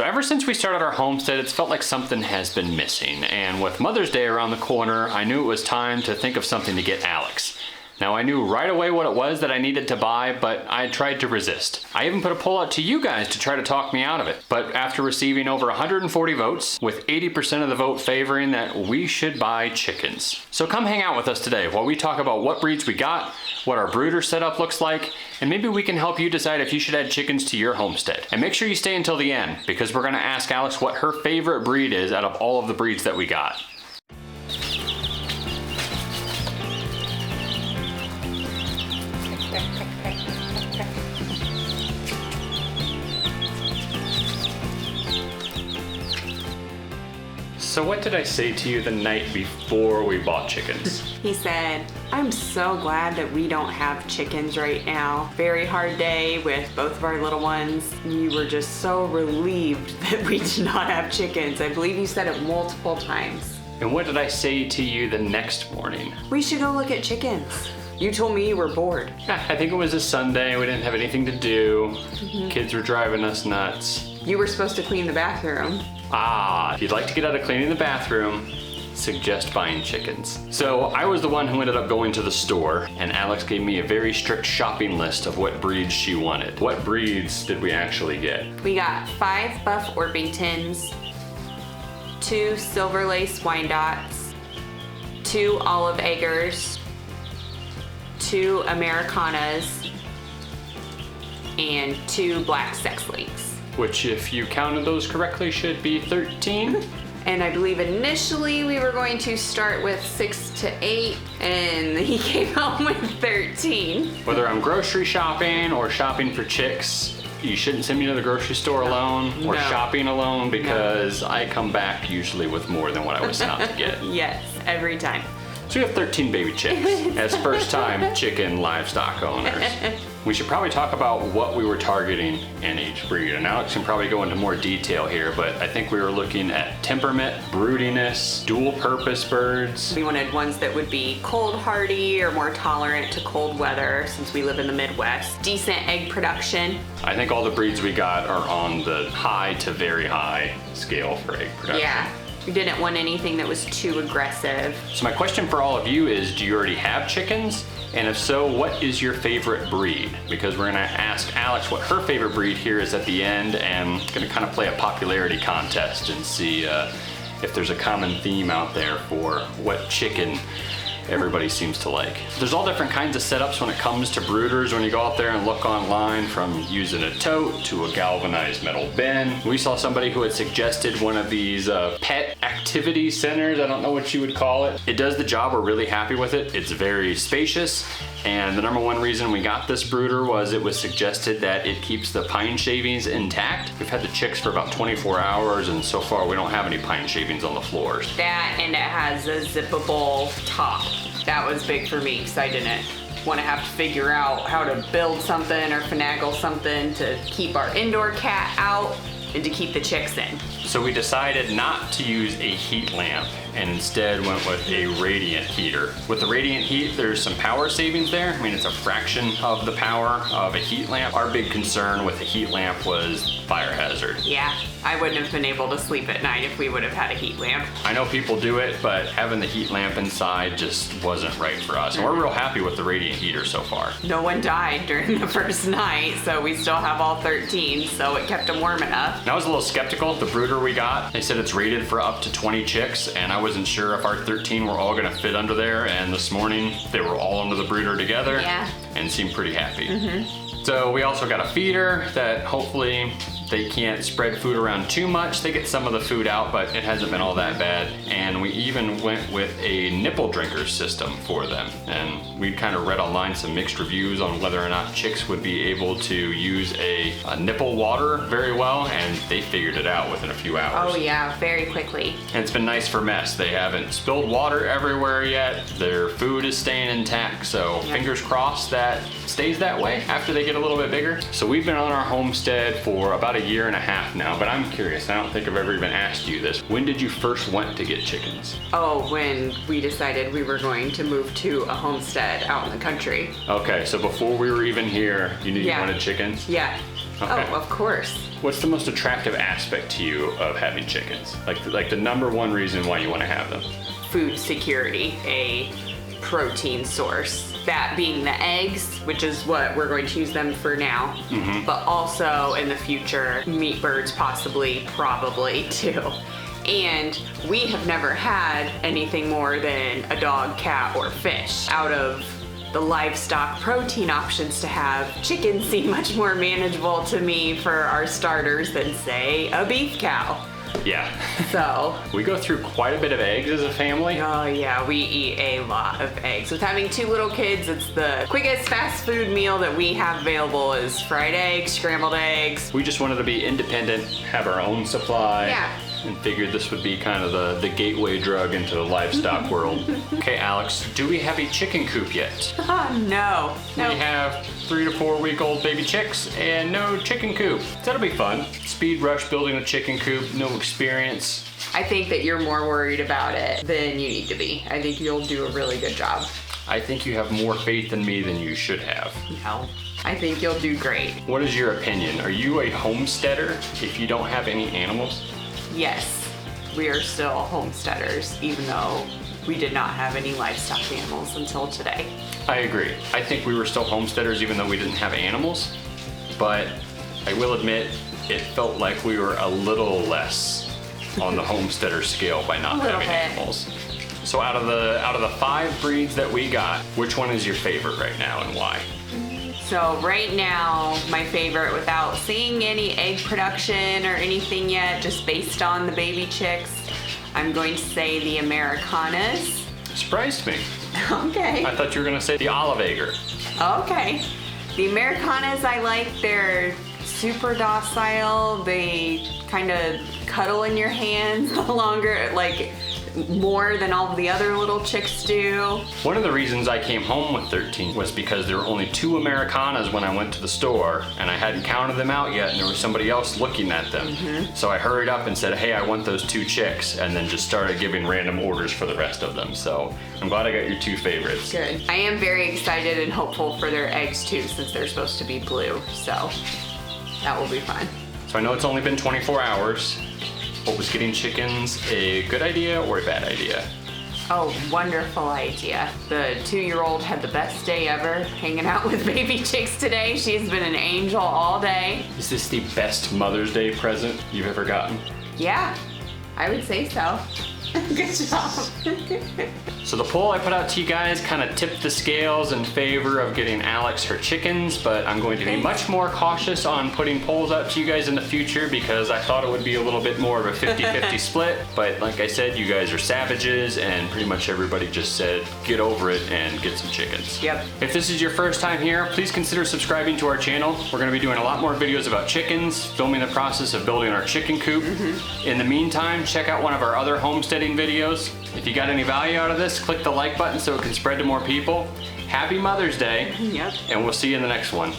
So ever since we started our homestead, it's felt like something has been missing. And with Mother's Day around the corner, I knew it was time to think of something to get Alex. Now I knew right away what it was that I needed to buy, but I tried to resist. I even put a poll out to you guys to try to talk me out of it. But after receiving over 140 votes, with 80% of the vote favoring that we should buy chickens. So come hang out with us today while we talk about what breeds we got, what our brooder setup looks like, and maybe we can help you decide if you should add chickens to your homestead. And make sure you stay until the end, because we're gonna ask Alex what her favorite breed is out of all of the breeds that we got. So what did I say to you the night before we bought chickens? He said, I'm so glad that we don't have chickens right now. Very hard day with both of our little ones. You were just so relieved that we did not have chickens. I believe you said it multiple times. And what did I say to you the next morning? We should go look at chickens. You told me you were bored. Yeah, I think it was a Sunday. We didn't have anything to do. Kids were driving us nuts. You were supposed to clean the bathroom. Ah, if you'd like to get out of cleaning the bathroom, suggest buying chickens. So I was the one who ended up going to the store, and Alex gave me a very strict shopping list of what breeds she wanted. What breeds did we actually get? We got 5 Buff Orpingtons, 2 Silver Lace Wyandottes, 2 Olive Eggers, 2 Americanas, and 2 Black Sex Links. Which, if you counted those correctly, should be 13. And I believe initially we were going to start with 6 to 8, and he came home with 13. Whether I'm grocery shopping or shopping for chicks, you shouldn't send me to the grocery store alone or shopping alone, because I come back usually with more than what I was sent out to get. Yes, every time. So we have 13 baby chicks as first-time chicken livestock owners. We should probably talk about what we were targeting in each breed. And Alex can probably go into more detail here, but I think we were looking at temperament, broodiness, dual-purpose birds. We wanted ones that would be cold hardy or more tolerant to cold weather, since we live in the Midwest. Decent egg production. I think all the breeds we got are on the high to very high scale for egg production. Yeah. We didn't want anything that was too aggressive. So my question for all of you is, do you already have chickens? And if so, what is your favorite breed? Because we're gonna ask Alex what her favorite breed here is at the end, and gonna kind of play a popularity contest and see if there's a common theme out there for what chicken everybody seems to like. There's all different kinds of setups when it comes to brooders when you go out there and look online, from using a tote to a galvanized metal bin. We saw somebody who had suggested one of these pet activity centers. I don't know what you would call it. It does the job. We're really happy with it. It's very spacious. And the number one reason we got this brooder was it was suggested that it keeps the pine shavings intact. We've had the chicks for about 24 hours, and so far we don't have any pine shavings on the floors. That, and it has a zippable top. That was big for me, because I didn't want to have to figure out how to build something or finagle something to keep our indoor cat out and to keep the chicks in. So we decided not to use a heat lamp and instead went with a radiant heater. With the radiant heat, there's some power savings there. I mean, it's a fraction of the power of a heat lamp. Our big concern with the heat lamp was fire hazard. Yeah, I wouldn't have been able to sleep at night if we would have had a heat lamp. I know people do it, but having the heat lamp inside just wasn't right for us. And we're real happy with the radiant heater so far. No one died during the first night, so we still have all 13, so it kept them warm enough. And I was a little skeptical. The brooder we got, they said it's rated for up to 20 chicks, and I wasn't sure if our 13 were all gonna fit under there, and this morning they were all under the brooder together. Yeah. And seemed pretty happy. So we also got a feeder that hopefully they can't spread food around too much. They get some of the food out, but it hasn't been all that bad. And we even went with a nipple drinker system for them. And we kind of read online some mixed reviews on whether or not chicks would be able to use a nipple water very well, and they figured it out within a few hours. Oh yeah, very quickly. And it's been nice for mess. They haven't spilled water everywhere yet. Their food is staying intact, so fingers crossed that stays that way after they get a little bit bigger. So we've been on our homestead for about a year and a half now, but I'm curious, I don't think I've ever even asked you this. When did you first want to get chickens? Oh, when we decided we were going to move to a homestead out in the country. Okay, so before we were even here, you knew you wanted chickens? Yeah. Okay. Oh, of course. What's the most attractive aspect to you of having chickens? Like the number one reason why you want to have them? Food security, a protein source. That being the eggs, which is what we're going to use them for now, but also in the future, meat birds possibly, probably too. And we have never had anything more than a dog, cat, or fish. Out of the livestock protein options to have, chickens seem much more manageable to me for our starters than, say, a beef cow. Yeah. So, We go through quite a bit of eggs as a family. oh yeah, we eat a lot of eggs. With having 2 little kids, it's the quickest fast food meal that we have available is fried eggs, scrambled eggs. We just wanted to be independent, have our own supply. Yeah. And figured this would be kind of the gateway drug into the livestock world. Okay, Alex, do we have a chicken coop yet? Oh, no. We have 3 to 4 week old baby chicks and no chicken coop. That'll be fun. Speed rush building a chicken coop, no experience. I think that you're more worried about it than you need to be. I think you'll do a really good job. I think you have more faith in me than you should have. No. I think you'll do great. What is your opinion? Are you a homesteader if you don't have any animals? Yes, we are still homesteaders, even though we did not have any livestock animals until today. I agree. I think we were still homesteaders even though we didn't have animals, but I will admit it felt like we were a little less on the homesteader scale by not having animals. So out of the 5 breeds that we got, which one is your favorite right now and why? So right now, my favorite, without seeing any egg production or anything yet, just based on the baby chicks, I'm going to say the Americanas. Surprised me. Okay. I thought you were gonna say the Oliveger. Okay. The Americanas I like, they're super docile. They kind of cuddle in your hands longer, like more than all the other little chicks do. One of the reasons I came home with 13 was because there were only 2 Americanas when I went to the store and I hadn't counted them out yet and there was somebody else looking at them. So I hurried up and said, hey, I want those 2 chicks, and then just started giving random orders for the rest of them. So I'm glad I got your 2 favorites. Good. I am very excited and hopeful for their eggs too, since they're supposed to be blue. So that will be fun. So I know it's only been 24 hours, but was getting chickens a good idea or a bad idea? Oh, wonderful idea. The 2-year-old had the best day ever hanging out with baby chicks today. She's been an angel all day. Is this the best Mother's Day present you've ever gotten? Yeah, I would say so. Good job. So the poll I put out to you guys kind of tipped the scales in favor of getting Alex her chickens, but I'm going to be much more cautious on putting polls out to you guys in the future because I thought it would be a little bit more of a 50-50 split. But like I said, you guys are savages and pretty much everybody just said get over it and get some chickens. Yep. If this is your first time here, please consider subscribing to our channel. We're going to be doing a lot more videos about chickens, filming the process of building our chicken coop. In the meantime, check out one of our other homesteading videos. If you got any value out of this, click the like button so it can spread to more people. Happy Mother's Day. Yep. And we'll see you in the next one.